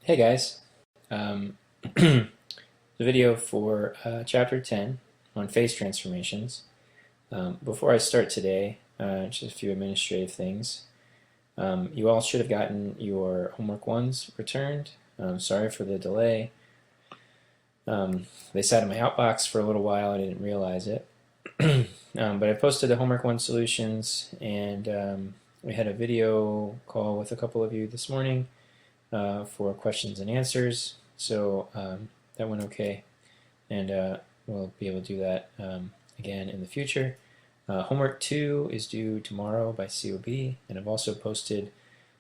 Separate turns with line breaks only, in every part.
Hey guys, um, the video for chapter 10 on phase transformations. Before I start today, just a few administrative things. You all should have gotten your homework ones returned. Sorry for the delay. They sat in my outbox for a little while, I didn't realize it. But I posted the homework one solutions, and we had a video call with a couple of you this morning for questions and answers. So that went okay, and we'll be able to do that again in the future. Homework 2 is due tomorrow by COB, and I've also posted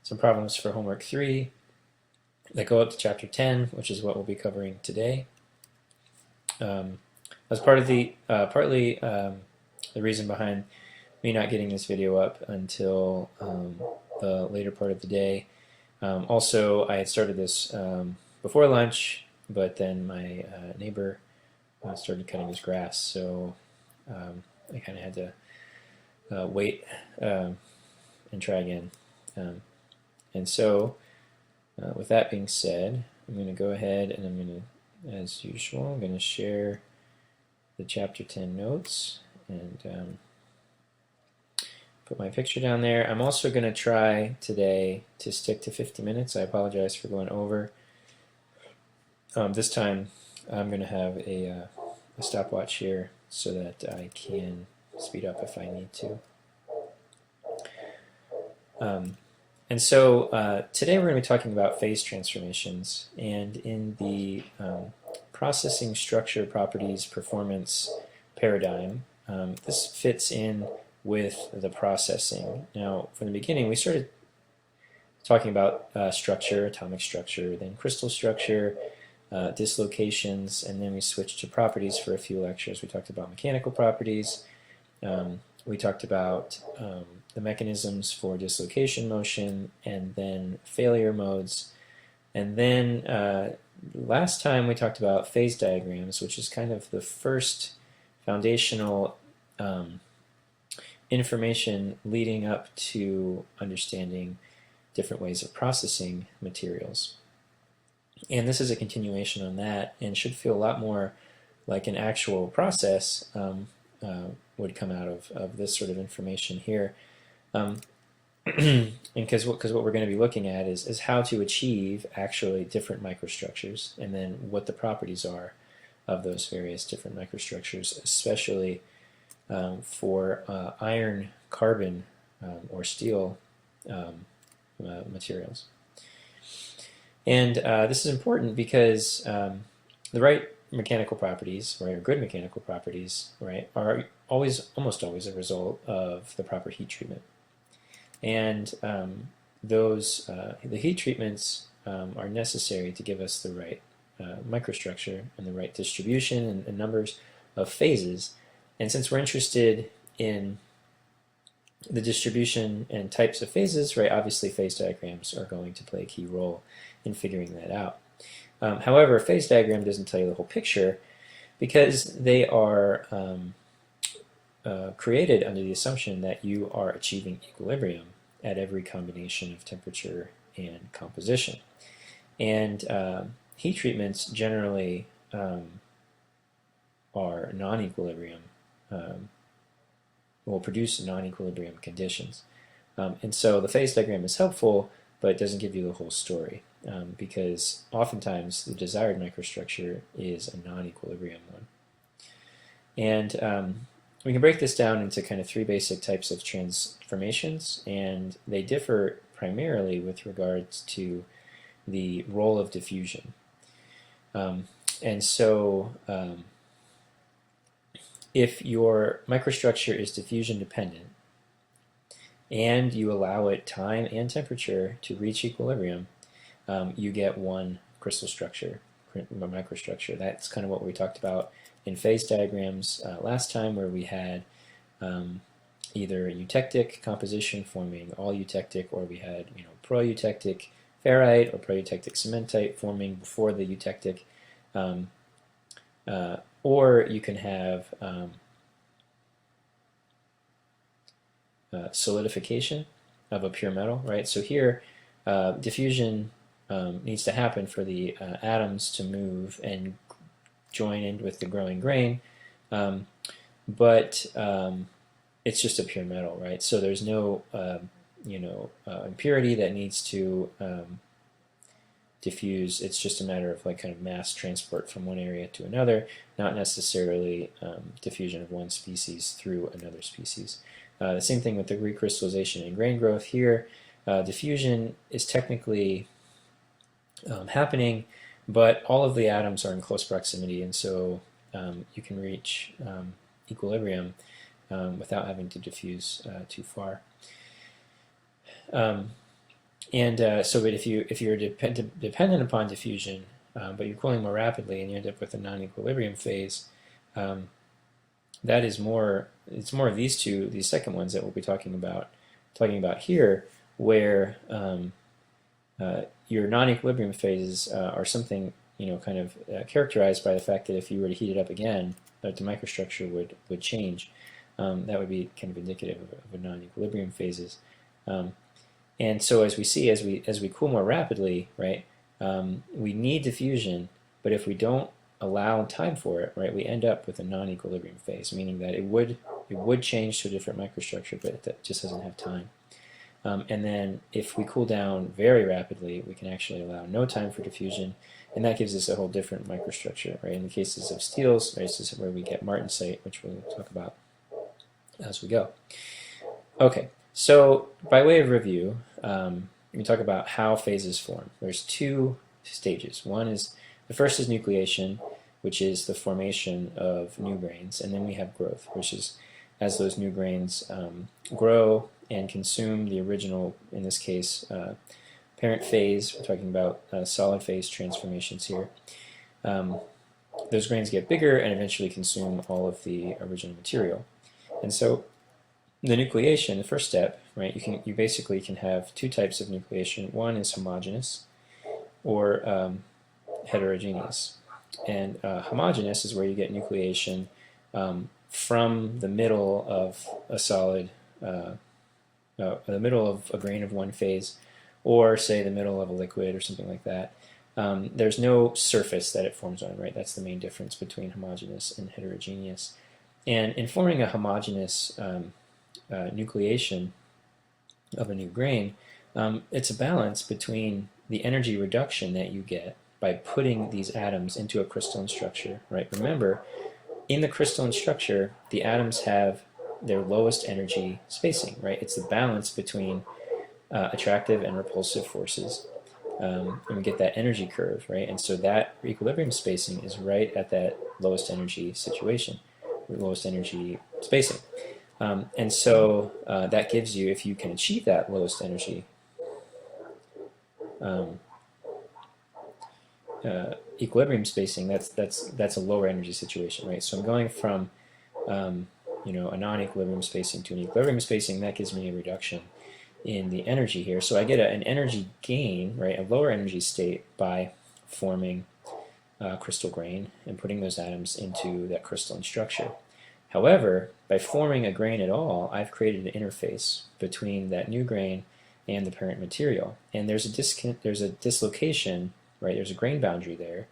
some problems for homework 3 that go up to chapter 10, which is what we'll be covering today. As part of the partly the reason behind me not getting this video up until the later part of the day. Also, I had started this before lunch, but then my neighbor started cutting his grass, so I kind of had to wait and try again. And so, with that being said, I'm going to go ahead and I'm going to, as usual, I'm going to share the chapter 10 notes and put my picture down there. I'm also going to try today to stick to 50 minutes. I apologize for going over. This time I'm going to have a stopwatch here so that I can speed up if I need to. And so today we're going to be talking about phase transformations, and in the processing structure properties performance paradigm, this fits in with the processing. Now, from the beginning, we started talking about structure, atomic structure, then crystal structure, dislocations, and then we switched to properties for a few lectures. We talked about mechanical properties. We talked about the mechanisms for dislocation motion, and then failure modes. And then last time we talked about phase diagrams, which is kind of the first foundational information leading up to understanding different ways of processing materials. And this is a continuation on that, and should feel a lot more like an actual process would come out of this sort of information here. Because what we're going to be looking at is how to achieve actually different microstructures, and then what the properties are of those various different microstructures, especially for iron, carbon, or steel materials. And this is important because the right mechanical properties, right, or good mechanical properties, right, are almost always a result of the proper heat treatment. And the heat treatments are necessary to give us the right microstructure and the right distribution and numbers of phases. And since we're interested in the distribution and types of phases, right, obviously phase diagrams are going to play a key role in figuring that out. However, a phase diagram doesn't tell you the whole picture because they are created under the assumption that you are achieving equilibrium at every combination of temperature and composition. And heat treatments generally are non-equilibrium, will produce non-equilibrium conditions. And so the phase diagram is helpful, but it doesn't give you the whole story, because oftentimes the desired microstructure is a non-equilibrium one. And we can break this down into kind of three basic types of transformations, and they differ primarily with regards to the role of diffusion. And so if your microstructure is diffusion dependent and you allow it time and temperature to reach equilibrium, you get one crystal structure, microstructure. That's kind of what we talked about in phase diagrams last time, where we had either a eutectic composition forming all eutectic, or we had pro-eutectic ferrite or pro-eutectic cementite forming before the eutectic, or you can have solidification of a pure metal, right? So here, diffusion needs to happen for the atoms to move and join in with the growing grain, but it's just a pure metal, right? So there's no impurity that needs to diffuse. It's just a matter of like kind of mass transport from one area to another, not necessarily diffusion of one species through another species. The same thing with the recrystallization and grain growth here. Diffusion is technically happening, but all of the atoms are in close proximity, and so you can reach equilibrium without having to diffuse too far. But if you're dependent upon diffusion, but you're cooling more rapidly and you end up with a non-equilibrium phase, that is more. It's more of these second ones that we'll be talking about here, where your non-equilibrium phases are something kind of characterized by the fact that if you were to heat it up again, that the microstructure would change. That would be kind of indicative of a non-equilibrium phases. And so as we cool more rapidly, right, we need diffusion, but if we don't allow time for it, right, we end up with a non-equilibrium phase, meaning that it would change to a different microstructure, but it just doesn't have time. And then if we cool down very rapidly, we can actually allow no time for diffusion, and that gives us a whole different microstructure, right? In the cases of steels, right, this is where we get Martensite, which we'll talk about as we go. Okay, so by way of review, we talk about how phases form. There's two stages. The first is nucleation, which is the formation of new grains, and then we have growth, which is as those new grains grow and consume the original, in this case, parent phase. We're talking about solid phase transformations here. Those grains get bigger and eventually consume all of the original material. And so the nucleation, the first step, right, you basically can have two types of nucleation. One is homogeneous or heterogeneous. And homogeneous is where you get nucleation from the middle of a solid, the middle of a grain of one phase, or say the middle of a liquid or something like that. There's no surface that it forms on, right? That's the main difference between homogeneous and heterogeneous. And in forming a homogeneous nucleation of a new grain, it's a balance between the energy reduction that you get by putting these atoms into a crystalline structure, right? Remember, in the crystalline structure, the atoms have their lowest energy spacing, right? It's the balance between attractive and repulsive forces. And we get that energy curve, right? And so that equilibrium spacing is right at that lowest energy situation, or lowest energy spacing. And so that gives you, if you can achieve that lowest energy equilibrium spacing, that's a lower energy situation, right? So I'm going from a non-equilibrium spacing to an equilibrium spacing. That gives me a reduction in the energy here. So I get an energy gain, right, a lower energy state by forming crystal grain and putting those atoms into that crystalline structure. However, by forming a grain at all, I've created an interface between that new grain and the parent material. And there's a dislocation, right? There's a grain boundary there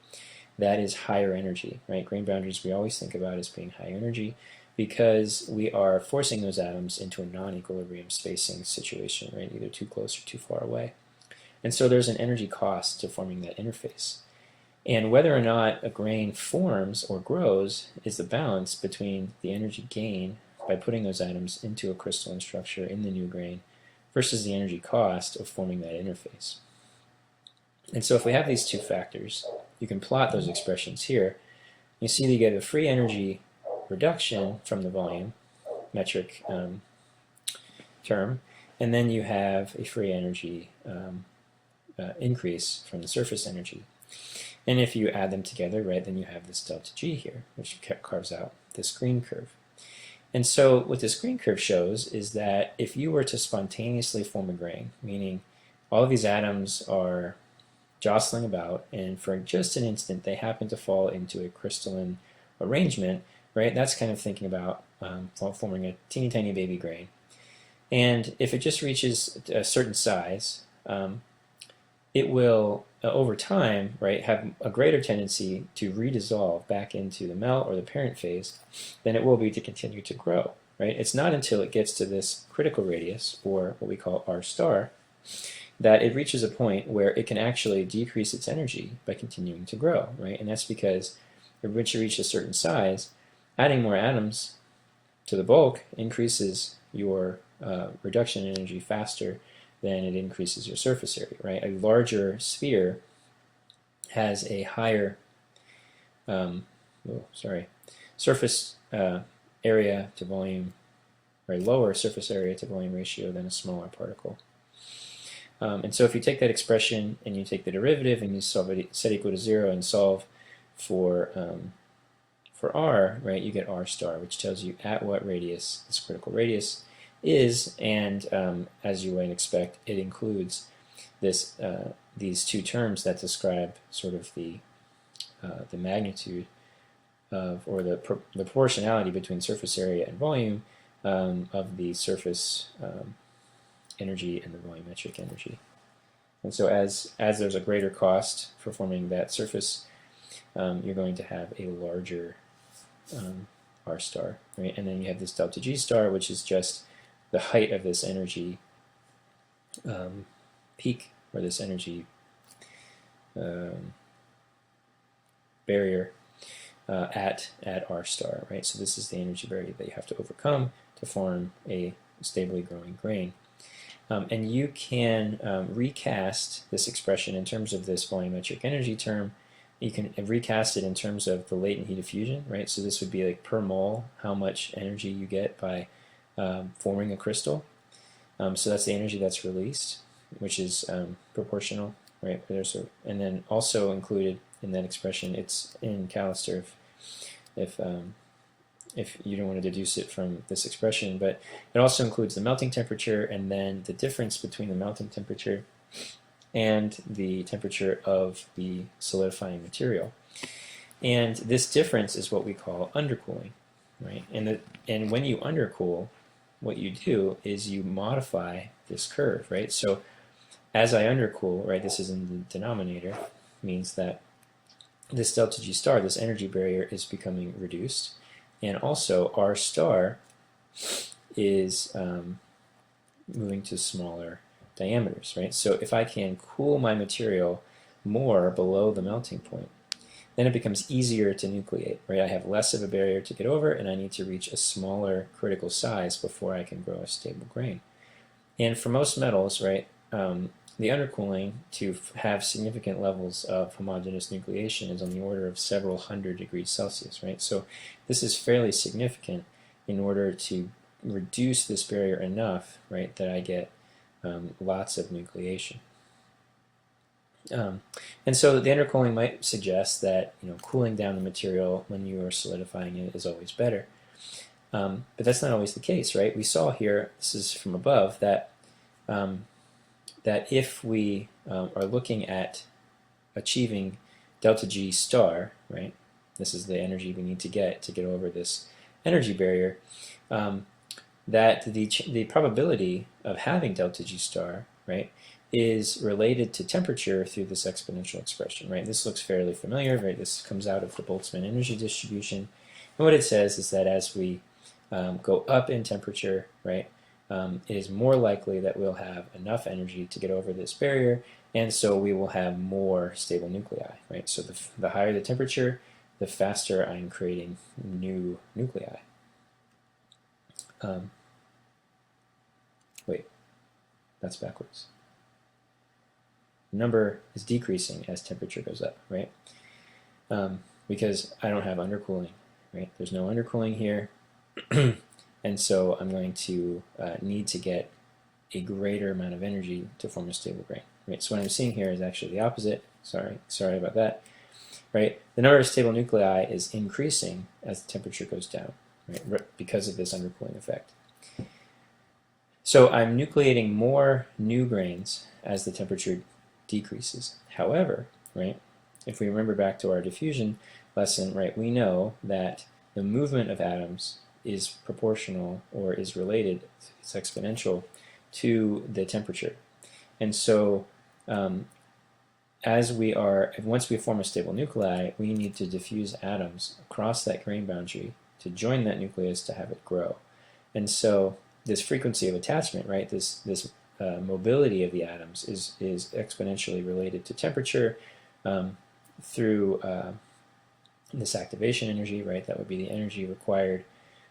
that is higher energy, right? Grain boundaries we always think about as being high energy because we are forcing those atoms into a non-equilibrium spacing situation, right? Either too close or too far away. And so there's an energy cost to forming that interface. And whether or not a grain forms or grows is the balance between the energy gain by putting those atoms into a crystalline structure in the new grain versus the energy cost of forming that interface. And so if we have these two factors, you can plot those expressions here. You see that you get a free energy reduction from the volume metric term, and then you have a free energy increase from the surface energy. And if you add them together, right, then you have this delta G here, which carves out this green curve. And so what this green curve shows is that if you were to spontaneously form a grain, meaning all of these atoms are jostling about, and for just an instant they happen to fall into a crystalline arrangement, right, that's kind of thinking about forming a teeny tiny baby grain. And if it just reaches a certain size, it will, over time, right, have a greater tendency to redissolve back into the melt or the parent phase than it will be to continue to grow, right? It's not until it gets to this critical radius, or what we call R star, that it reaches a point where it can actually decrease its energy by continuing to grow, right? And that's because once you reach a certain size, adding more atoms to the bulk increases your reduction in energy faster than it increases your surface area, right? A larger sphere has a higher surface area to volume, or a lower surface area to volume ratio than a smaller particle. And so if you take that expression and you take the derivative and you solve it, set equal to 0 and solve for r, right, you get r star, which tells you at what radius this critical radius is, and as you might expect, it includes this these two terms that describe sort of the magnitude of, or the proportionality between surface area and volume of the surface energy and the volumetric energy. And so as there's a greater cost for forming that surface, you're going to have a larger R star, right? And then you have this delta G star, which is just the height of this energy peak, or this energy barrier at R star, right? So this is the energy barrier that you have to overcome to form a stably growing grain. And you can recast this expression in terms of this volumetric energy term. You can recast it in terms of the latent heat of fusion, right? So this would be like per mole how much energy you get by forming a crystal. So that's the energy that's released, which is proportional, right? And then also included in that expression, it's in Callister if you don't want to deduce it from this expression, but it also includes the melting temperature and then the difference between the melting temperature and the temperature of the solidifying material. And this difference is what we call undercooling, right? And when you undercool, what you do is you modify this curve, right? So as I undercool, right, this is in the denominator, means that this delta G star, this energy barrier, is becoming reduced. And also R star is moving to smaller diameters, right? So if I can cool my material more below the melting point, then it becomes easier to nucleate, right? I have less of a barrier to get over, and I need to reach a smaller critical size before I can grow a stable grain. And for most metals, right, the undercooling to have significant levels of homogeneous nucleation is on the order of several hundred degrees Celsius, right? So this is fairly significant in order to reduce this barrier enough, right, that I get lots of nucleation. And so the undercooling might suggest that, you know, cooling down the material when you are solidifying it is always better. But that's not always the case, right? We saw here, this is from above, that that if we are looking at achieving delta G star, right, this is the energy we need to get over this energy barrier, that the probability of having delta G star, right, is related to temperature through this exponential expression, right? This looks fairly familiar, right? This comes out of the Boltzmann energy distribution. And what it says is that as we go up in temperature, right, it is more likely that we'll have enough energy to get over this barrier, and so we will have more stable nuclei, right? So the higher the temperature, the faster I'm creating new nuclei. Wait, that's backwards. The number is decreasing as temperature goes up, right? Because I don't have undercooling, right? There's no undercooling here. And so I'm going to need to get a greater amount of energy to form a stable grain, right? So what I'm seeing here is actually the opposite. Sorry about that, right? The number of stable nuclei is increasing as the temperature goes down, right? Because of this undercooling effect. So I'm nucleating more new grains as the temperature decreases. However, right, if we remember back to our diffusion lesson, right, we know that the movement of atoms is proportional, or is related, it's exponential, to the temperature. And so once we form a stable nuclei, we need to diffuse atoms across that grain boundary to join that nucleus to have it grow. And so this frequency of attachment, right, this mobility of the atoms is exponentially related to temperature through this activation energy, right? That would be the energy required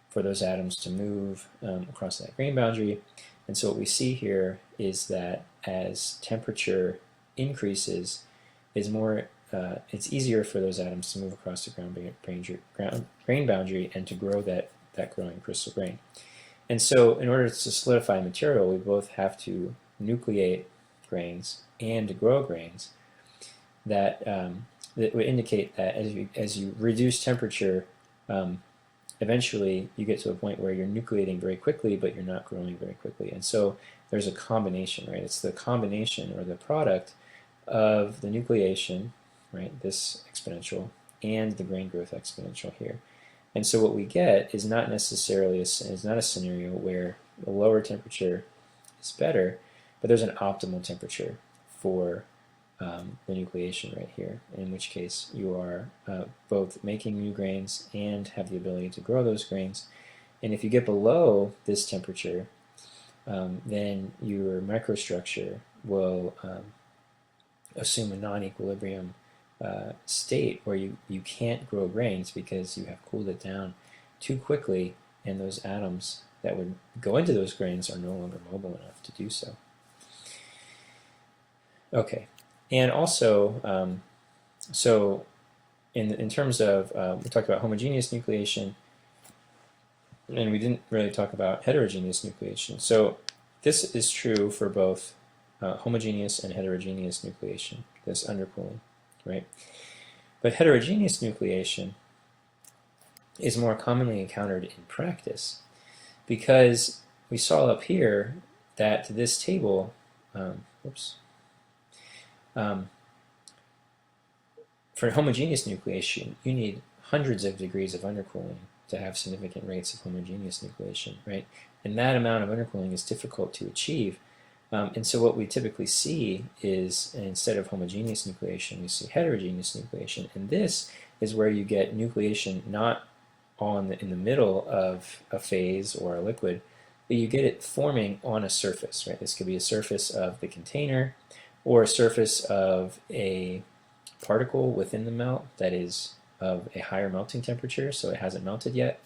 for those atoms to move across that grain boundary. And so what we see here is that as temperature increases, it's easier for those atoms to move across the grain boundary and to grow that growing crystal grain. And so in order to solidify material, we both have to nucleate grains and to grow grains that would indicate that as you reduce temperature, eventually you get to a point where you're nucleating very quickly, but you're not growing very quickly. And so there's a combination, right? It's the combination or the product of the nucleation, right, this exponential, and the grain growth exponential here. And so what we get is not necessarily is not a scenario where a lower temperature is better, but there's an optimal temperature for the nucleation right here, in which case you are both making new grains and have the ability to grow those grains. And if you get below this temperature, then your microstructure will assume a non-equilibrium state where you can't grow grains because you have cooled it down too quickly, and those atoms that would go into those grains are no longer mobile enough to do so. Okay, and also, so in terms of, we talked about homogeneous nucleation, and we didn't really talk about heterogeneous nucleation. So this is true for both homogeneous and heterogeneous nucleation, this undercooling, right? But heterogeneous nucleation is more commonly encountered in practice because we saw up here that this table, for homogeneous nucleation, you need hundreds of degrees of undercooling to have significant rates of homogeneous nucleation, right? And that amount of undercooling is difficult to achieve. And so what we typically see is, instead of homogeneous nucleation, we see heterogeneous nucleation. And this is where you get nucleation not in the middle of a phase or a liquid, but you get it forming on a surface, right? This could be a surface of the container or a surface of a particle within the melt that is of a higher melting temperature, so it hasn't melted yet.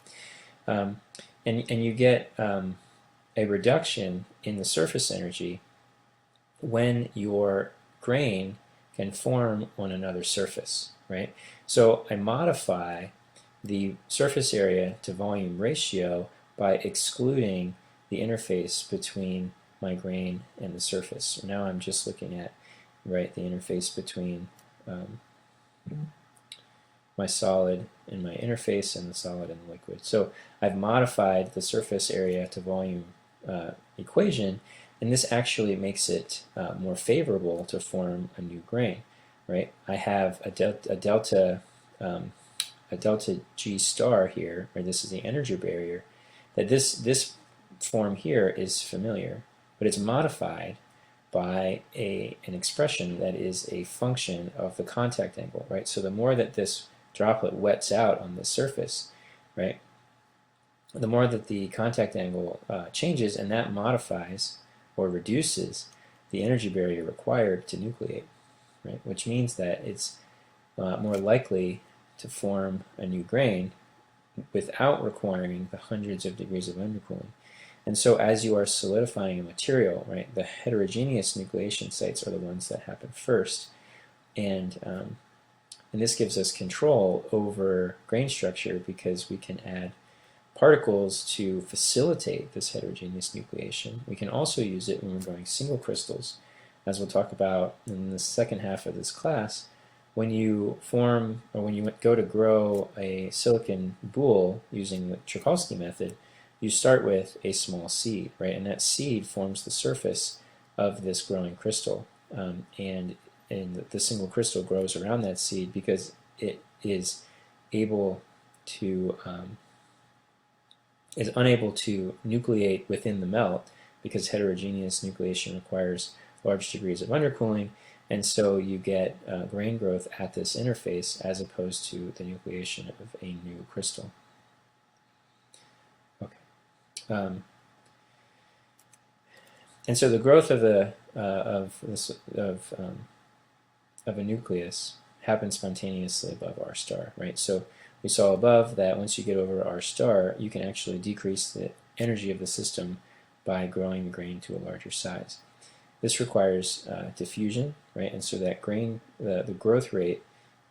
And you get a reduction in the surface energy when your grain can form on another surface, right? So I modify the surface area to volume ratio by excluding the interface between my grain and the surface. So now I'm just looking at, right, the interface between my solid and my interface and the solid and the liquid. So I've modified the surface area to volume equation, and this actually makes it more favorable to form a new grain, right? I have a delta G star here, or this is the energy barrier, that this form here is familiar, but it's modified by an expression that is a function of the contact angle, right? So the more that this droplet wets out on the surface, right, the more that the contact angle changes, and that modifies or reduces the energy barrier required to nucleate, right? Which means that it's more likely to form a new grain without requiring the hundreds of degrees of undercooling. And so as you are solidifying a material, right, the heterogeneous nucleation sites are the ones that happen first. And this gives us control over grain structure because we can add particles to facilitate this heterogeneous nucleation. We can also use it when we're growing single crystals, as we'll talk about in the second half of this class. When you form, or when you go to grow a silicon boule using the Tchaikovsky method, you start with a small seed, right? And that seed forms the surface of this growing crystal. And the single crystal grows around that seed because it is unable to nucleate within the melt, because heterogeneous nucleation requires large degrees of undercooling, And so you get grain growth at this interface as opposed to the nucleation of a new crystal. Okay. And so the growth of a nucleus happens spontaneously above R star, right? So we saw above that once you get over R star, you can actually decrease the energy of the system by growing the grain to a larger size. This requires diffusion, right? And so that grain, the growth rate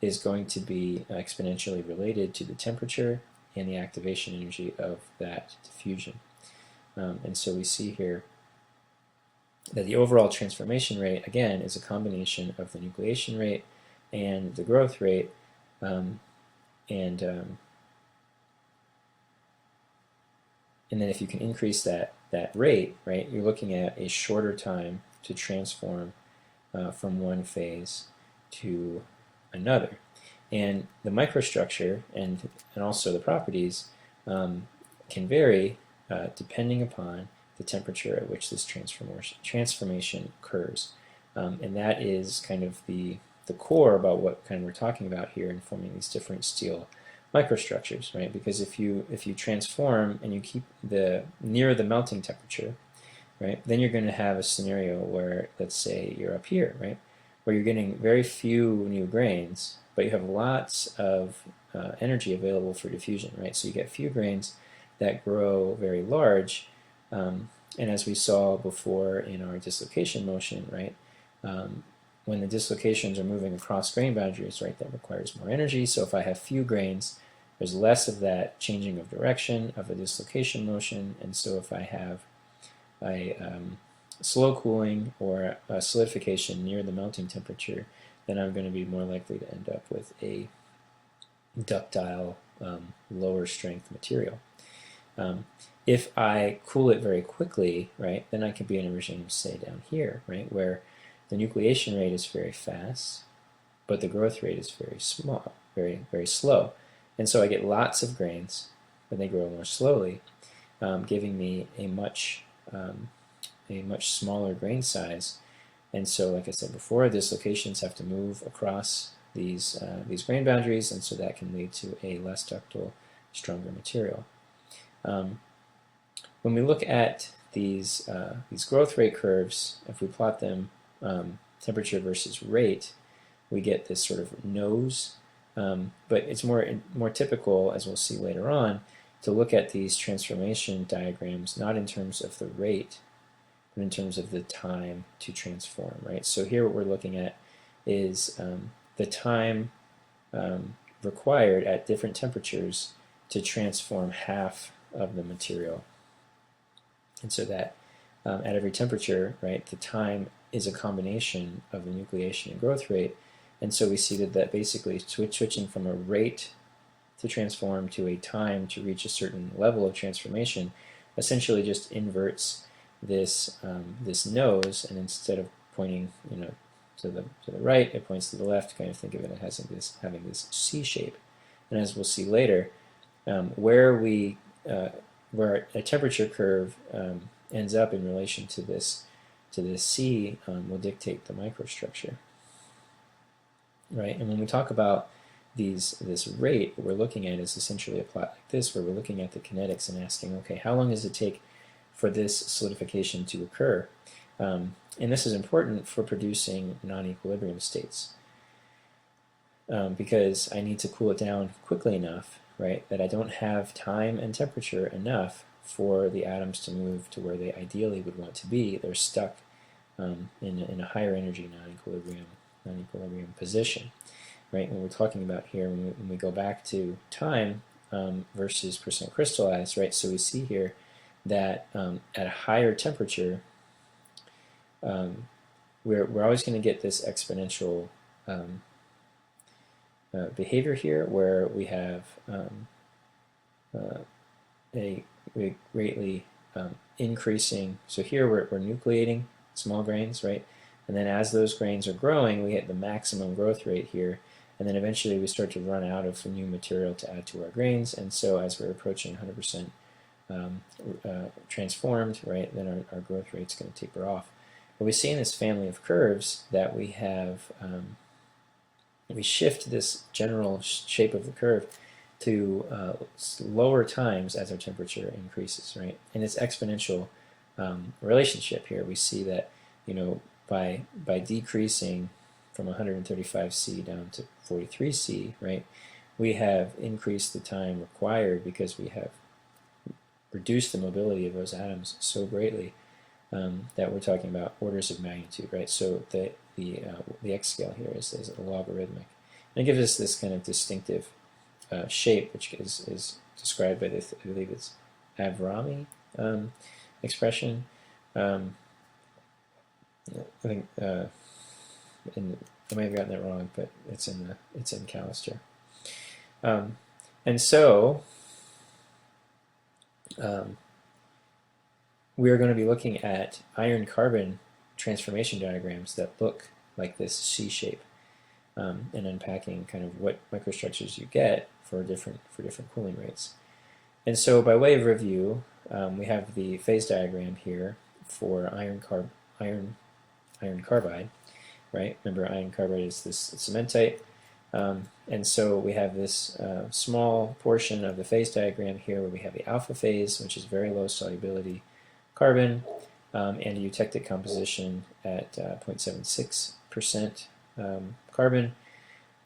is going to be exponentially related to the temperature and the activation energy of that diffusion. And so we see here that the overall transformation rate, again, is a combination of the nucleation rate and the growth rate, and then if you can increase that rate, right, you're looking at a shorter time to transform from one phase to another. And the microstructure and also the properties can vary depending upon the temperature at which this transformation occurs. And that is kind of the core about what kind of we're talking about here in forming these different steel microstructures, right? Because if you transform and you keep near the melting temperature, right, then you're going to have a scenario where, let's say you're up here, right, where you're getting very few new grains, but you have lots of energy available for diffusion, right? So you get few grains that grow very large, and as we saw before in our dislocation motion, right, when the dislocations are moving across grain boundaries, right, that requires more energy. So if I have few grains, there's less of that changing of direction of a dislocation motion, and so if I have a slow cooling or a solidification near the melting temperature, then I'm going to be more likely to end up with a ductile, lower strength material. If I cool it very quickly, right, then I could be in a regime, say, down here, right, where the nucleation rate is very fast, but the growth rate is very small, very, very slow. And so I get lots of grains, but they grow more slowly, giving me a much smaller grain size. And so, like I said before, dislocations have to move across these grain boundaries, and so that can lead to a less ductile, stronger material. When we look at these growth rate curves, if we plot them temperature versus rate, we get this sort of nose. But it's more typical, as we'll see later on, to look at these transformation diagrams not in terms of the rate, but in terms of the time to transform, right? So here what we're looking at is the time required at different temperatures to transform half of the material. And so that at every temperature, right, the time is a combination of the nucleation and growth rate. And so we see that basically switching from a rate to transform to a time to reach a certain level of transformation essentially just inverts this nose, and instead of pointing to the right, it points to the left. Kind of think of it as having this C shape. And as we'll see later, where a temperature curve ends up in relation to this C will dictate the microstructure, right? And when we talk about this rate, what we're looking at is essentially a plot like this, where we're looking at the kinetics and asking, okay, how long does it take for this solidification to occur? And this is important for producing non-equilibrium states, because I need to cool it down quickly enough, right, that I don't have time and temperature enough for the atoms to move to where they ideally would want to be. They're stuck in a higher energy non-equilibrium position, right? When we're talking about here, when we go back to time versus percent crystallized, right? So we see here that at a higher temperature, we're always going to get this exponential behavior here, where we have a greatly increasing. So here we're nucleating small grains, right? And then as those grains are growing, we hit the maximum growth rate here, and then eventually we start to run out of new material to add to our grains. And so as we're approaching 100% transformed, right, then our growth rate's going to taper off. But we see in this family of curves that we have, we shift this general shape of the curve to lower times as our temperature increases, right? And it's exponential relationship here. We see that, by decreasing from 135 C down to 43 C, right, we have increased the time required because we have reduced the mobility of those atoms so greatly that we're talking about orders of magnitude, right? So the x scale here is logarithmic. And it gives us this kind of distinctive shape, which is described by this, I believe it's Avrami expression. I think I may have gotten that wrong, but it's in Callister. And so we are going to be looking at iron-carbon transformation diagrams that look like this C shape, and unpacking kind of what microstructures you get for different cooling rates. And so, by way of review, we have the phase diagram here for iron carbide, right? Remember, iron carbide is this cementite. And so we have this small portion of the phase diagram here where we have the alpha phase, which is very low solubility carbon, and a eutectic composition at 0.76% carbon.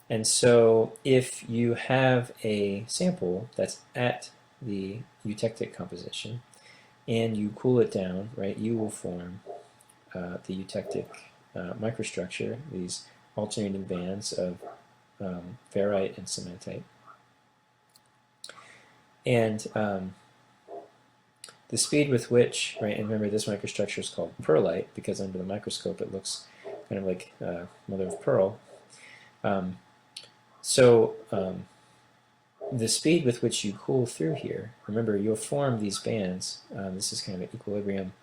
And so if you have a sample that's at the eutectic composition and you cool it down, right, you will form the eutectic microstructure, these alternating bands of ferrite and cementite. And the speed with which, right, and remember this microstructure is called pearlite because under the microscope it looks kind of like mother of pearl. The speed with which you cool through here, remember you'll form these bands. This is kind of an equilibrium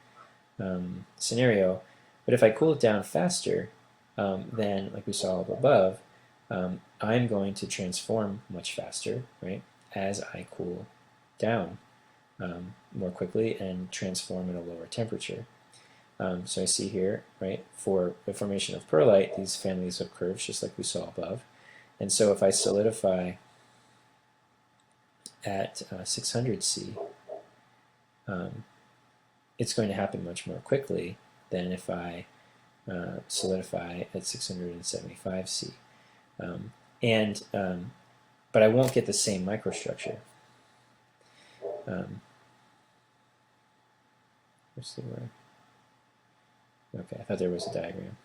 scenario. But if I cool it down faster than, like we saw up above, I'm going to transform much faster, right, as I cool down more quickly and transform at a lower temperature. So I see here, right, for the formation of pearlite, these families of curves, just like we saw above. And so if I solidify at 600 C, it's going to happen much more quickly than if I solidify at 675 C. But I won't get the same microstructure. Let's see where. Okay, I thought there was a diagram.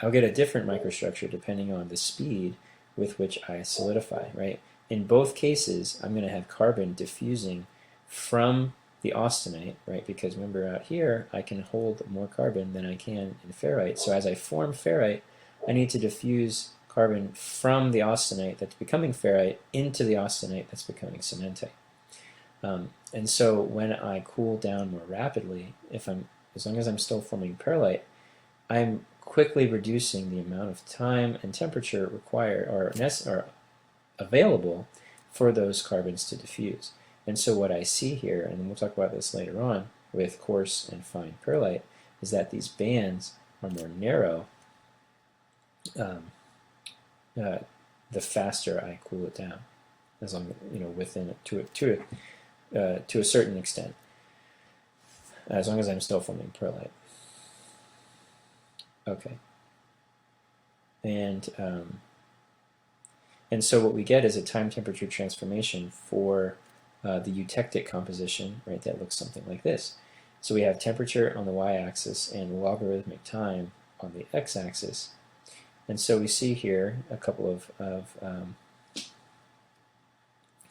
I'll get a different microstructure depending on the speed with which I solidify, right? In both cases, I'm going to have carbon diffusing from the austenite, right? Because remember out here, I can hold more carbon than I can in ferrite. So as I form ferrite, I need to diffuse carbon from the austenite that's becoming ferrite into the austenite that's becoming cementite. And so when I cool down more rapidly, as long as I'm still forming pearlite, I'm quickly reducing the amount of time and temperature required or available for those carbons to diffuse. And so what I see here, and we'll talk about this later on with coarse and fine pearlite, is that these bands are more narrow the faster I cool it down, as long within it to a certain extent, as long as I'm still forming pearlite. Okay. And so what we get is a time-temperature transformation for the eutectic composition, right? That looks something like this. So we have temperature on the y-axis and logarithmic time on the x-axis. And so we see here a couple of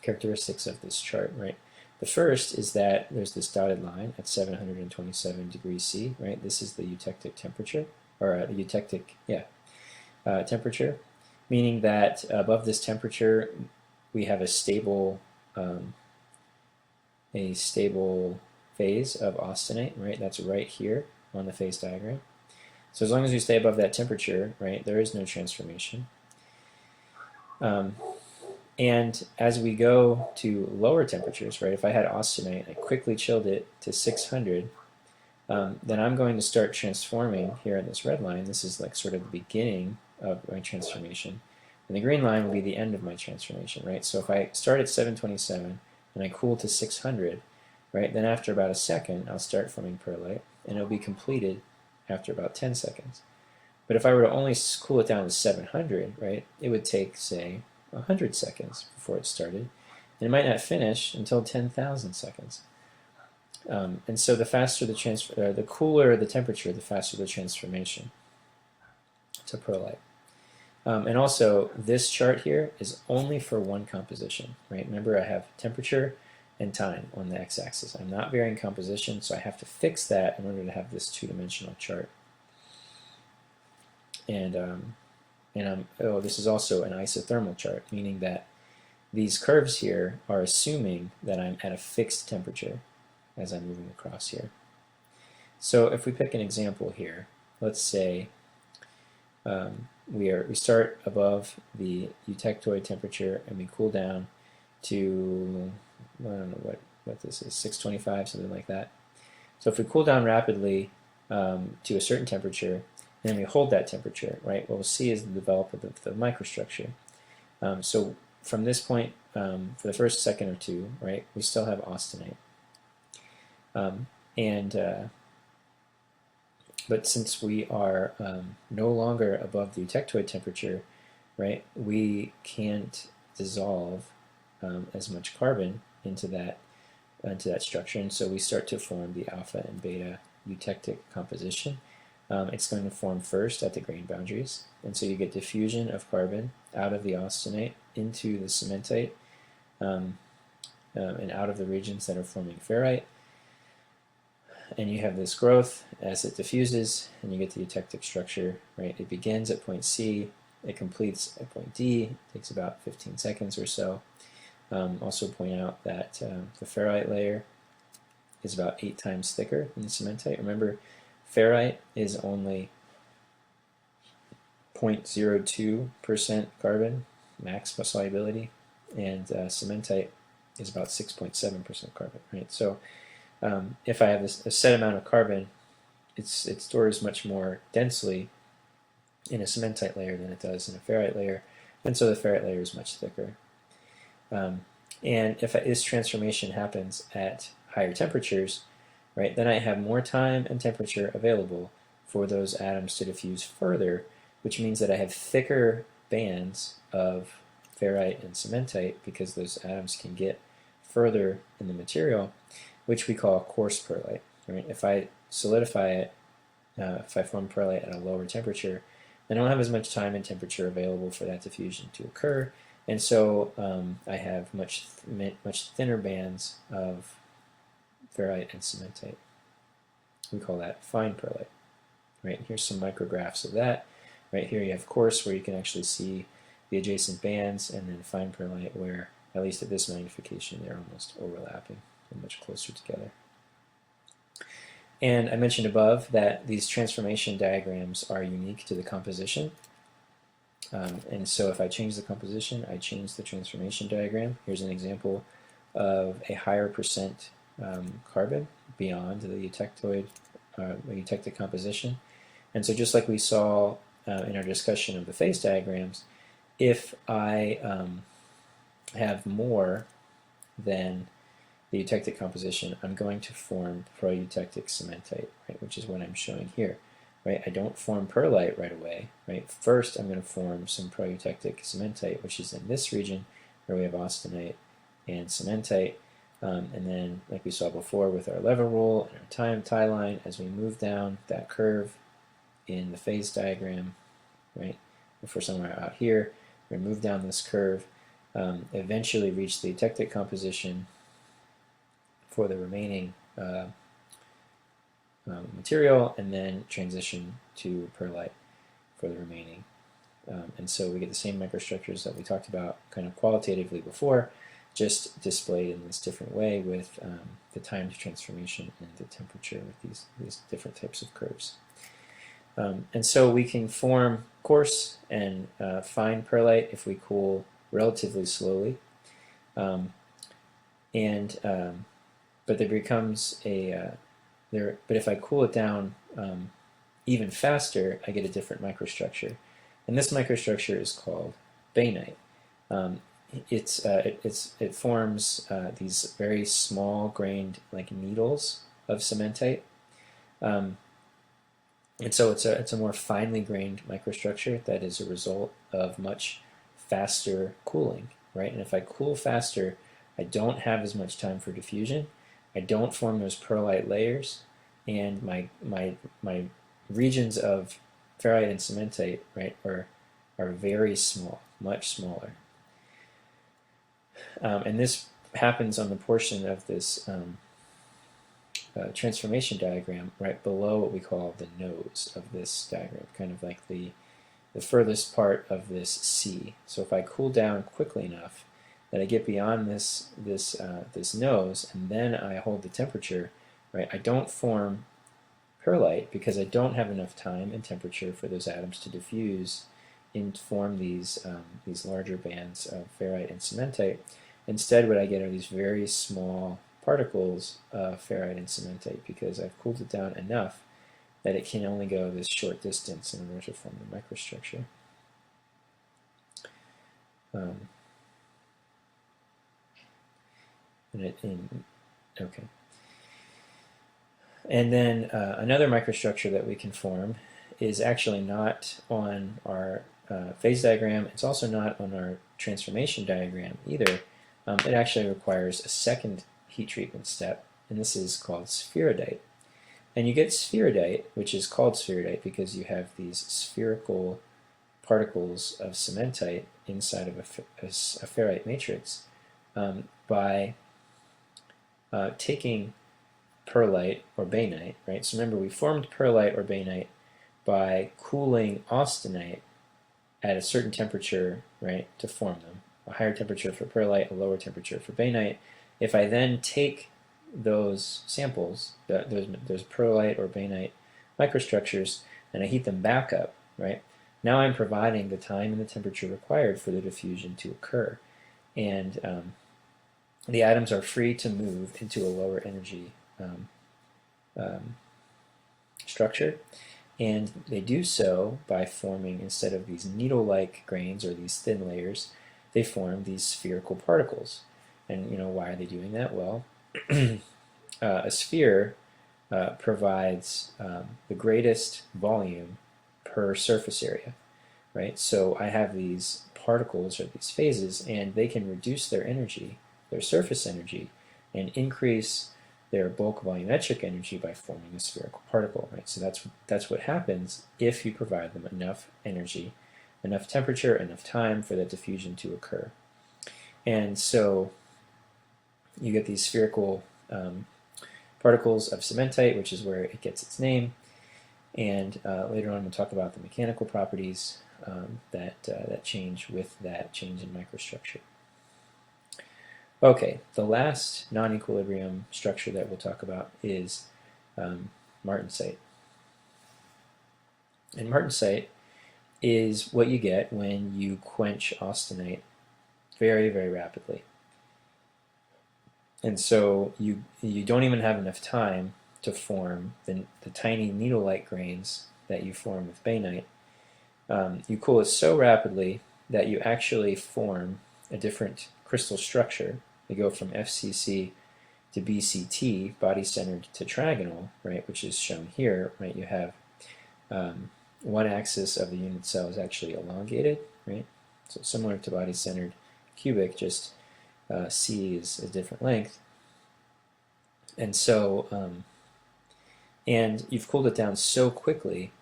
characteristics of this chart, right? The first is that there's this dotted line at 727 degrees C, right? This is the eutectic temperature, or the eutectic, temperature, meaning that above this temperature we have a stable phase of austenite, right? That's right here on the phase diagram. So as long as we stay above that temperature, right, there is no transformation. And as we go to lower temperatures, right, if I had austenite, I quickly chilled it to 600, then I'm going to start transforming here in this red line. This is like sort of the beginning of my transformation. And the green line will be the end of my transformation, right? So if I start at 727 and I cool to 600, right, then after about a second, I'll start forming perlite, and it'll be completed after about 10 seconds. But if I were to only cool it down to 700, right, it would take, say, 100 seconds before it started, and it might not finish until 10,000 seconds. And so the faster the cooler the temperature, the faster the transformation to perlite. And also, this chart here is only for one composition, right? Remember, I have temperature and time on the x-axis. I'm not varying composition, so I have to fix that in order to have this two-dimensional chart. And this is also an isothermal chart, meaning that these curves here are assuming that I'm at a fixed temperature as I'm moving across here. So if we pick an example here, let's say we start above the eutectoid temperature and we cool down to, I don't know what this is, 625, something like that. So if we cool down rapidly to a certain temperature, and then we hold that temperature, right, what we'll see is the development of the microstructure. So from this point, for the first second or two, right, we still have austenite. But since we are no longer above the eutectoid temperature, right, we can't dissolve as much carbon into that structure, and so we start to form the alpha and beta eutectic composition. It's going to form first at the grain boundaries, and so you get diffusion of carbon out of the austenite into the cementite and out of the regions that are forming ferrite. And you have this growth as it diffuses, and you get the eutectic structure, right? It begins at point C, it completes at point D, it takes about 15 seconds or so. Also point out that the ferrite layer is about 8 times thicker than the cementite. Remember, ferrite is only 0.02% carbon, max solubility, and cementite is about 6.7% carbon, right? So if I have a set amount of carbon, it stores much more densely in a cementite layer than it does in a ferrite layer, and so the ferrite layer is much thicker. And if this transformation happens at higher temperatures, right, then I have more time and temperature available for those atoms to diffuse further, which means that I have thicker bands of ferrite and cementite because those atoms can get further in the material, which we call coarse perlite. Right? If I solidify it, if I form perlite at a lower temperature, then I don't have as much time and temperature available for that diffusion to occur, and so I have much thinner bands of ferrite and cementite. We call that fine perlite. Right? Here's some micrographs of that. Right here you have coarse, where you can actually see the adjacent bands, and then fine perlite, where at least at this magnification they're almost overlapping and much closer together. And I mentioned above that these transformation diagrams are unique to the composition. And so if I change the composition, I change the transformation diagram. Here's an example of a higher percent carbon beyond the eutectic composition. And so just like we saw in our discussion of the phase diagrams, if I have more than the eutectic composition, I'm going to form proeutectic cementite, right, which is what I'm showing here. Right? I don't form perlite right away. Right? First, I'm going to form some proeutectic cementite, which is in this region where we have austenite and cementite. And then, like we saw before with our lever rule and our tie line, as we move down that curve in the phase diagram, right, if we're somewhere out here, we're going to move down this curve, eventually reach the eutectic composition for the remaining material, and then transition to perlite for the remaining. And so we get the same microstructures that we talked about kind of qualitatively before, just displayed in this different way with the time to transformation and the temperature with these different types of curves. And so we can form coarse and fine perlite if we cool relatively slowly. But there becomes a but if I cool it down even faster, I get a different microstructure. And this microstructure is called bainite. Um, it forms these very small grained like needles of cementite. Um, and so it's a more finely grained microstructure that is a result of much faster cooling, right? And if I cool faster, I don't have as much time for diffusion. I don't form those pearlite layers, and my regions of ferrite and cementite, right, are very small, much smaller. And this happens on the portion of this transformation diagram right below what we call the nose of this diagram, kind of like the furthest part of this C. So if I cool down quickly enough that I get beyond this nose, and then I hold the temperature, right, I don't form pearlite because I don't have enough time and temperature for those atoms to diffuse and form these larger bands of ferrite and cementite. Instead, what I get are these very small particles of ferrite and cementite because I've cooled it down enough that it can only go this short distance in order to form the microstructure. Okay. And then another microstructure that we can form is actually not on our phase diagram. It's also not on our transformation diagram either. It actually requires a second heat treatment step, and this is called spheroidite. And you get spheroidite, which is called spheroidite because you have these spherical particles of cementite inside of a ferrite matrix by taking pearlite or bainite, right? So remember, we formed pearlite or bainite by cooling austenite at a certain temperature, right, to form them. A higher temperature for pearlite, a lower temperature for bainite. If I then take those samples, those pearlite or bainite microstructures, and I heat them back up, right? Now I'm providing the time and the temperature required for the diffusion to occur. And the atoms are free to move into a lower energy structure. And they do so by forming, instead of these needle-like grains or these thin layers, they form these spherical particles. And why are they doing that? Well, a sphere provides the greatest volume per surface area, right? So I have these particles or these phases, and they can reduce their energy, their surface energy, and increase their bulk volumetric energy by forming a spherical particle, right? So that's what happens if you provide them enough energy, enough temperature, enough time for that diffusion to occur. And so you get these spherical particles of cementite, which is where it gets its name. And later on we'll talk about the mechanical properties that change with that change in microstructure. Okay, the last non-equilibrium structure that we'll talk about is Martensite. And Martensite is what you get when you quench austenite very, very rapidly. And so you don't even have enough time to form the tiny needle-like grains that you form with bainite. You cool it so rapidly that you actually form a different crystal structure. You go from FCC to BCT, body-centered tetragonal, right, which is shown here, right? You have one axis of the unit cell is actually elongated, right? So similar to body-centered cubic, just C is a different length. And so, and you've cooled it down so quickly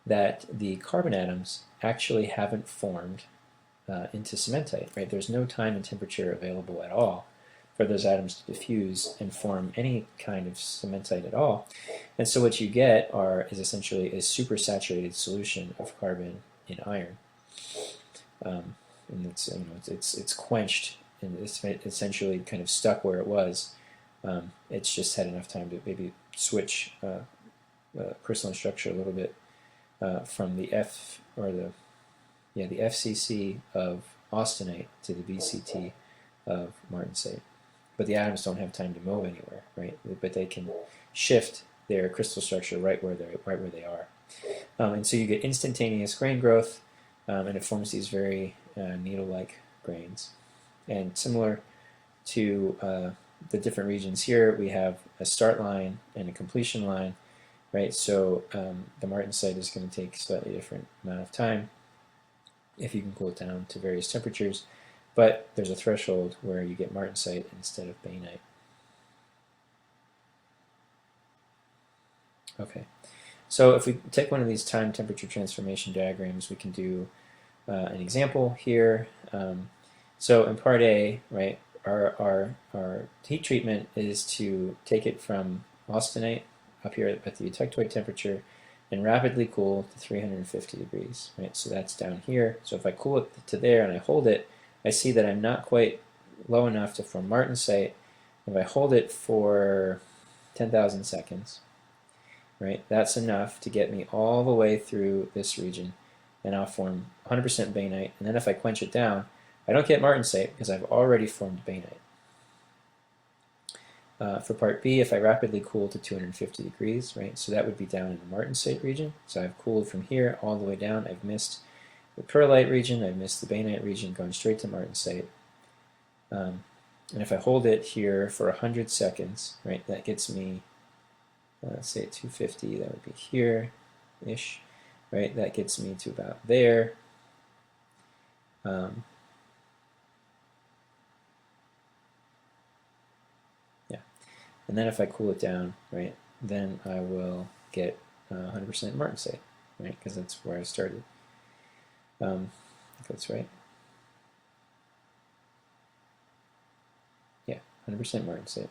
that the carbon atoms actually haven't formed into cementite, right? There's no time and temperature available at all for those atoms to diffuse and form any kind of cementite at all. And so what you get is essentially a supersaturated solution of carbon in iron. And it's quenched, and it's essentially kind of stuck where it was. It's just had enough time to maybe switch crystalline structure a little bit from the FCC of austenite to the BCT of Martensite. But the atoms don't have time to move anywhere, right? But they can shift their crystal structure right where they are. And so you get instantaneous grain growth, and it forms these very needle-like grains. And similar to the different regions here, we have a start line and a completion line, right? So the Martensite is going to take a slightly different amount of time if you can cool it down to various temperatures, but there's a threshold where you get Martensite instead of bainite. Okay, so if we take one of these time temperature transformation diagrams, we can do an example here. So in part A, right, our heat treatment is to take it from austenite up here at the eutectoid temperature and rapidly cool to 350 degrees, right? So that's down here. So if I cool it to there and I hold it, I see that I'm not quite low enough to form Martensite. If I hold it for 10,000 seconds, right, that's enough to get me all the way through this region, and I'll form 100% bainite. And then if I quench it down, I don't get Martensite because I've already formed bainite. For part B, if I rapidly cool to 250 degrees, right, so that would be down in the Martensite region. So I've cooled from here all the way down. I've missed the pearlite region, I've missed the bainite region, going straight to Martensite. And if I hold it here for 100 seconds, right, that gets me, let's say at 250, that would be here-ish, right, that gets me to about there. And then if I cool it down, right, then I will get 100% Martensite, right, because that's where I started. If that's right. Yeah, 100% Martensite.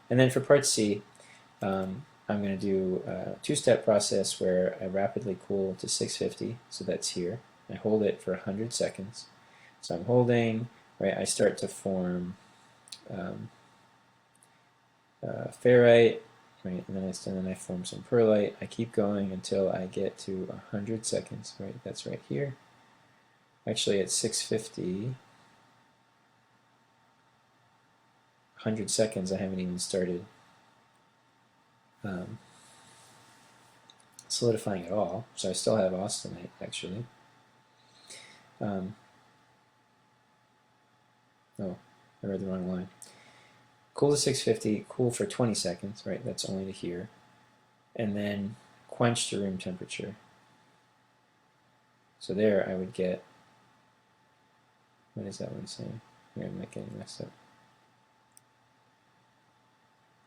And then for part C, I'm going to do a two-step process where I rapidly cool to 650, so that's here. I hold it for 100 seconds. So I'm holding, right, I start to form ferrite, right, and then I form some pearlite. I keep going until I get to 100 seconds, right, that's right here. Actually at 650, 100 seconds, I haven't even started solidifying at all, so I still have austenite actually. Oh, I read the wrong line. Cool to 650, cool for 20 seconds, right, that's only to here, and then quench to room temperature. So there I would get, what is that one saying? Here, I'm not getting messed up.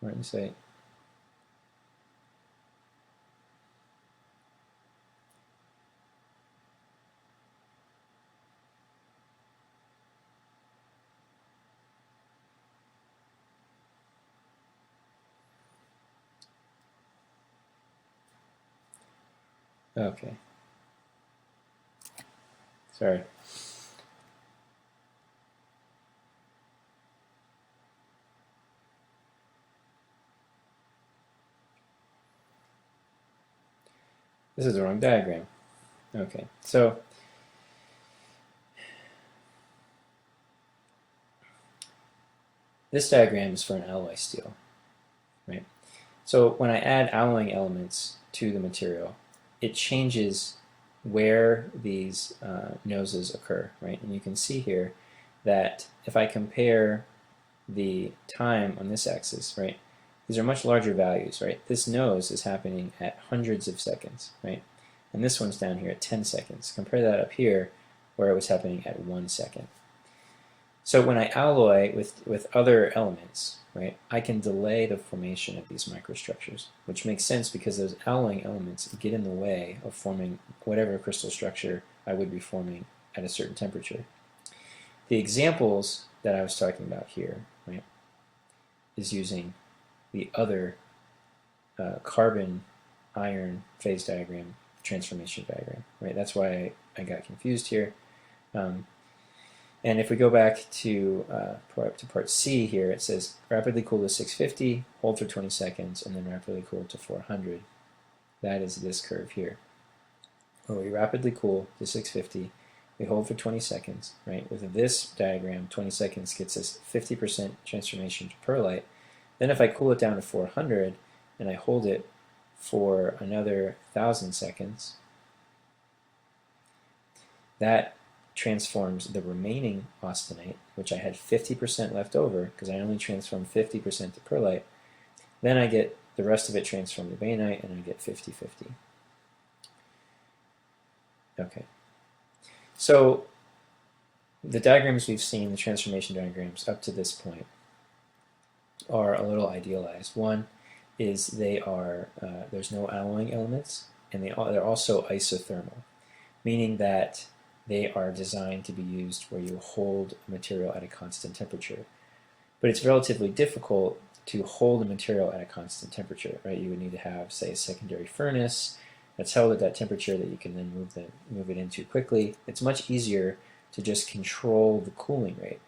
Martensite. Okay. Sorry. This is the wrong diagram. Okay, so this diagram is for an alloy steel, right? So when I add alloying elements to the material, it changes where these noses occur, right? And you can see here that if I compare the time on this axis, right, these are much larger values, right? This nose is happening at hundreds of seconds, right? And this one's down here at 10 seconds. Compare that up here where it was happening at 1 second. So when I alloy with other elements, right, I can delay the formation of these microstructures, which makes sense because those alloying elements get in the way of forming whatever crystal structure I would be forming at a certain temperature. The examples that I was talking about here, right, is using the other carbon-iron phase diagram, transformation diagram, right? That's why I got confused here. And if we go back to part C here, it says rapidly cool to 650, hold for 20 seconds, and then rapidly cool to 400. That is this curve here. Where we rapidly cool to 650, we hold for 20 seconds, right? With this diagram, 20 seconds gets us 50% transformation to pearlite. Then if I cool it down to 400 and I hold it for another 1,000 seconds, that transforms the remaining austenite, which I had 50% left over because I only transformed 50% to perlite. Then I get the rest of it transformed to bainite, and I get 50-50. Okay. So the diagrams we've seen, the transformation diagrams up to this point, are a little idealized. One is they are there's no alloying elements, and they're also isothermal, meaning that they are designed to be used where you hold a material at a constant temperature. But it's relatively difficult to hold a material at a constant temperature, right? You would need to have, say, a secondary furnace that's held at that temperature that you can then move it into quickly. It's much easier to just control the cooling rate.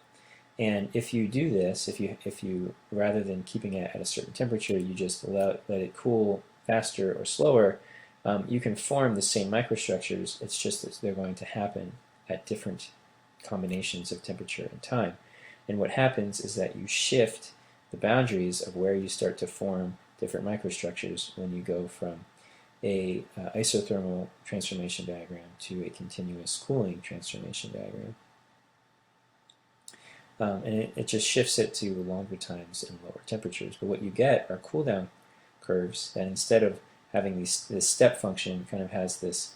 And if you do this, if you rather than keeping it at a certain temperature, you just let it cool faster or slower, you can form the same microstructures. It's just that they're going to happen at different combinations of temperature and time. And what happens is that you shift the boundaries of where you start to form different microstructures when you go from a isothermal transformation diagram to a continuous cooling transformation diagram. And it just shifts it to longer times and lower temperatures. But what you get are cooldown curves that, instead of having this step function, kind of has this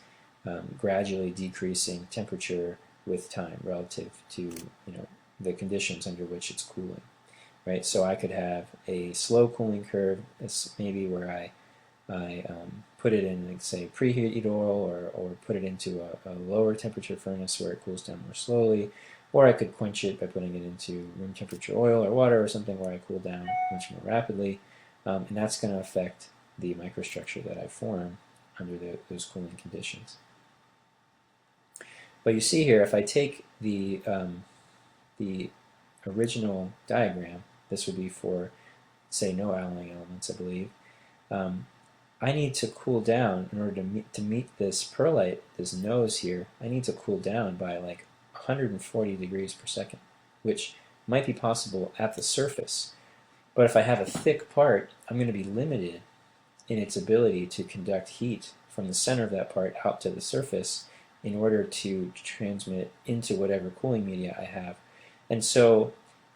gradually decreasing temperature with time relative to the conditions under which it's cooling, right? So I could have a slow cooling curve, maybe where I put it in, like, say, preheated oil, or put it into a lower temperature furnace where it cools down more slowly, or I could quench it by putting it into room temperature oil or water or something where I cool down much more rapidly, and that's going to affect the microstructure that I form under those cooling conditions. But you see here, if I take the original diagram, this would be for, say, no alloying elements, I believe. I need to cool down in order to meet this perlite, this nose here. I need to cool down by like 140 degrees per second, which might be possible at the surface. But if I have a thick part, I'm going to be limited in its ability to conduct heat from the center of that part out to the surface in order to transmit into whatever cooling media I have. And so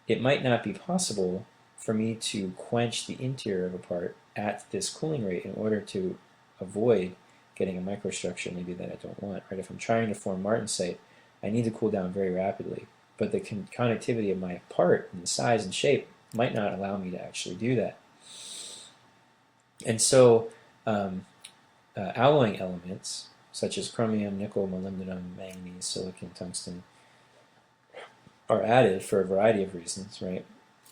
it might not be possible for me to quench the interior of a part at this cooling rate in order to avoid getting a microstructure maybe that I don't want. Right? If I'm trying to form martensite, I need to cool down very rapidly, but the conductivity of my part and the size and shape might not allow me to actually do that. And so alloying elements such as chromium, nickel, molybdenum, manganese, silicon, tungsten are added for a variety of reasons, right?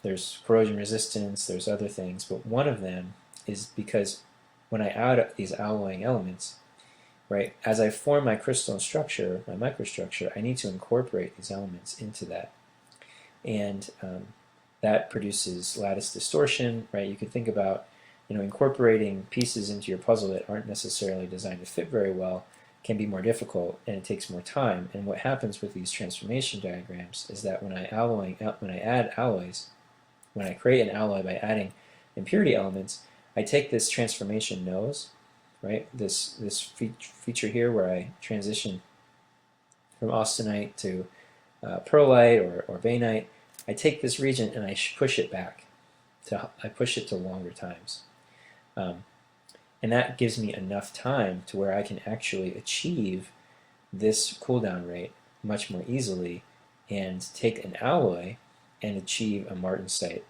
There's corrosion resistance, there's other things, but one of them is because when I add these alloying elements, right, as I form my crystalline structure, my microstructure, I need to incorporate these elements into that. And that produces lattice distortion, right? You could think about incorporating pieces into your puzzle that aren't necessarily designed to fit very well can be more difficult, and it takes more time. And what happens with these transformation diagrams is that when I add alloys, when I create an alloy by adding impurity elements, I take this transformation nose, right? This feature here where I transition from austenite to perlite or bainite. I take this region and I push it back. I push it to longer times. And that gives me enough time to where I can actually achieve this cooldown rate much more easily and take an alloy and achieve a martensite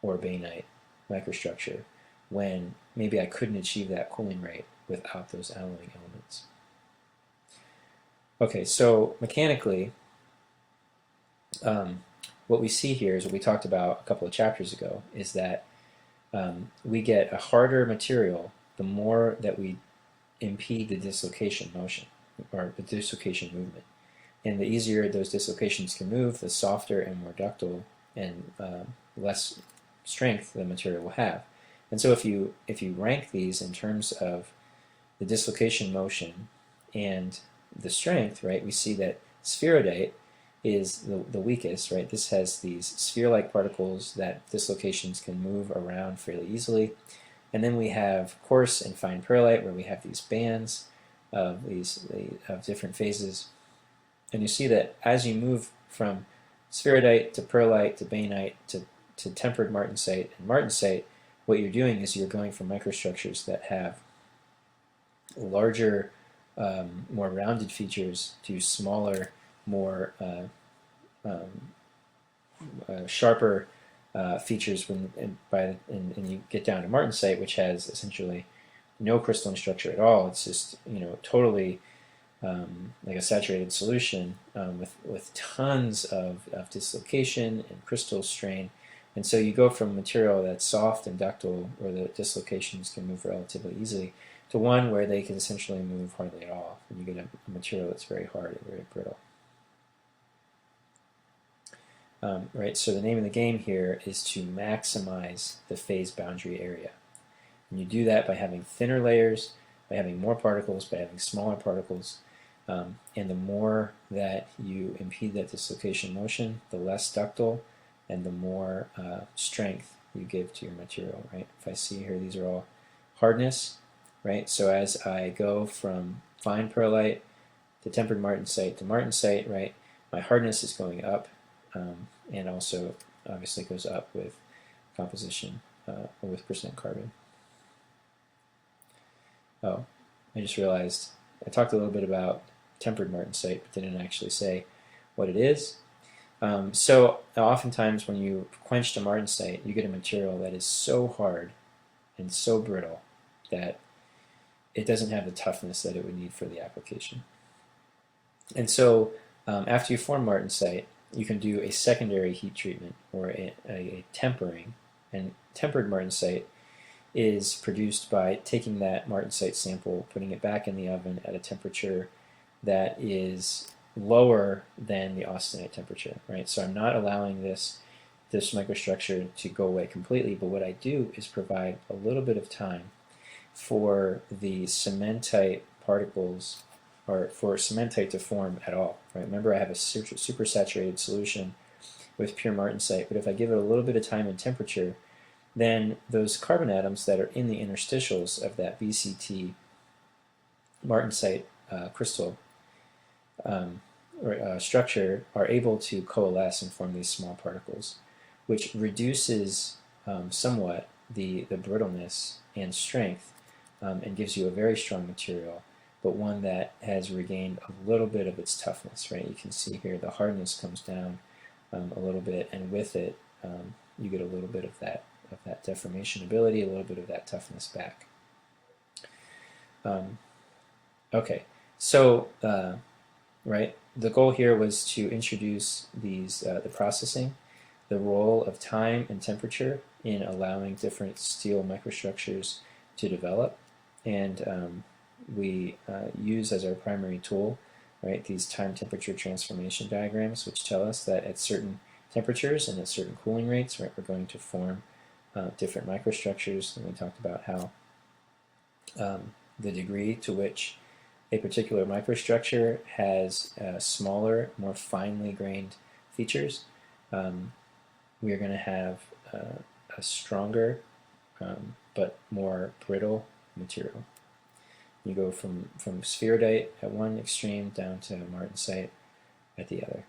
or bainite microstructure when maybe I couldn't achieve that cooling rate without those alloying elements. Okay, so mechanically, what we see here is what we talked about a couple of chapters ago, is that we get a harder material the more that we impede the dislocation motion, or the dislocation movement. And the easier those dislocations can move, the softer and more ductile and less strength the material will have. And so if you rank these in terms of the dislocation motion and the strength, right, we see that spheroidite is the weakest, right? This has these sphere-like particles that dislocations can move around fairly easily. And then we have coarse and fine pearlite, where we have these bands of different phases. And you see that as you move from spheroidite to pearlite to bainite to tempered martensite and martensite, what you're doing is you're going from microstructures that have larger, more rounded features to smaller, more sharper features and you get down to martensite, which has essentially no crystalline structure at all. It's just totally like a saturated solution with tons of dislocation and crystal strain. And so you go from material that's soft and ductile, where the dislocations can move relatively easily, to one where they can essentially move hardly at all. And you get a material that's very hard and very brittle. Right, so the name of the game here is to maximize the phase boundary area. And you do that by having thinner layers, by having more particles, by having smaller particles. And the more that you impede that dislocation motion, the less ductile and the more strength you give to your material, right? If I see here, these are all hardness, right? So as I go from fine pearlite to tempered martensite to martensite, right, my hardness is going up, and also obviously goes up with composition or with percent carbon. Oh, I just realized I talked a little bit about tempered martensite, but didn't actually say what it is. So oftentimes when you quench the martensite, you get a material that is so hard and so brittle that it doesn't have the toughness that it would need for the application. And so after you form martensite, you can do a secondary heat treatment or a tempering. And tempered martensite is produced by taking that martensite sample, putting it back in the oven at a temperature that is lower than the austenite temperature, right? So I'm not allowing this microstructure to go away completely, but what I do is provide a little bit of time for the cementite particles, or for cementite to form at all, right? Remember, I have a supersaturated solution with pure martensite, but if I give it a little bit of time and temperature, then those carbon atoms that are in the interstitials of that VCT martensite crystal structure are able to coalesce and form these small particles, which reduces somewhat the brittleness and strength, and gives you a very strong material, but one that has regained a little bit of its toughness, right? You can see here the hardness comes down a little bit, and with it you get a little bit of that deformation ability, a little bit of that toughness back. Okay, so right, the goal here was to introduce these the processing, the role of time and temperature in allowing different steel microstructures to develop, and we use as our primary tool, right, these time-temperature transformation diagrams, which tell us that at certain temperatures and at certain cooling rates, right, we're going to form different microstructures. And we talked about how the degree to which a particular microstructure has smaller, more finely grained features, we are going to have a stronger but more brittle material. You go from spheroidite at one extreme down to martensite at the other.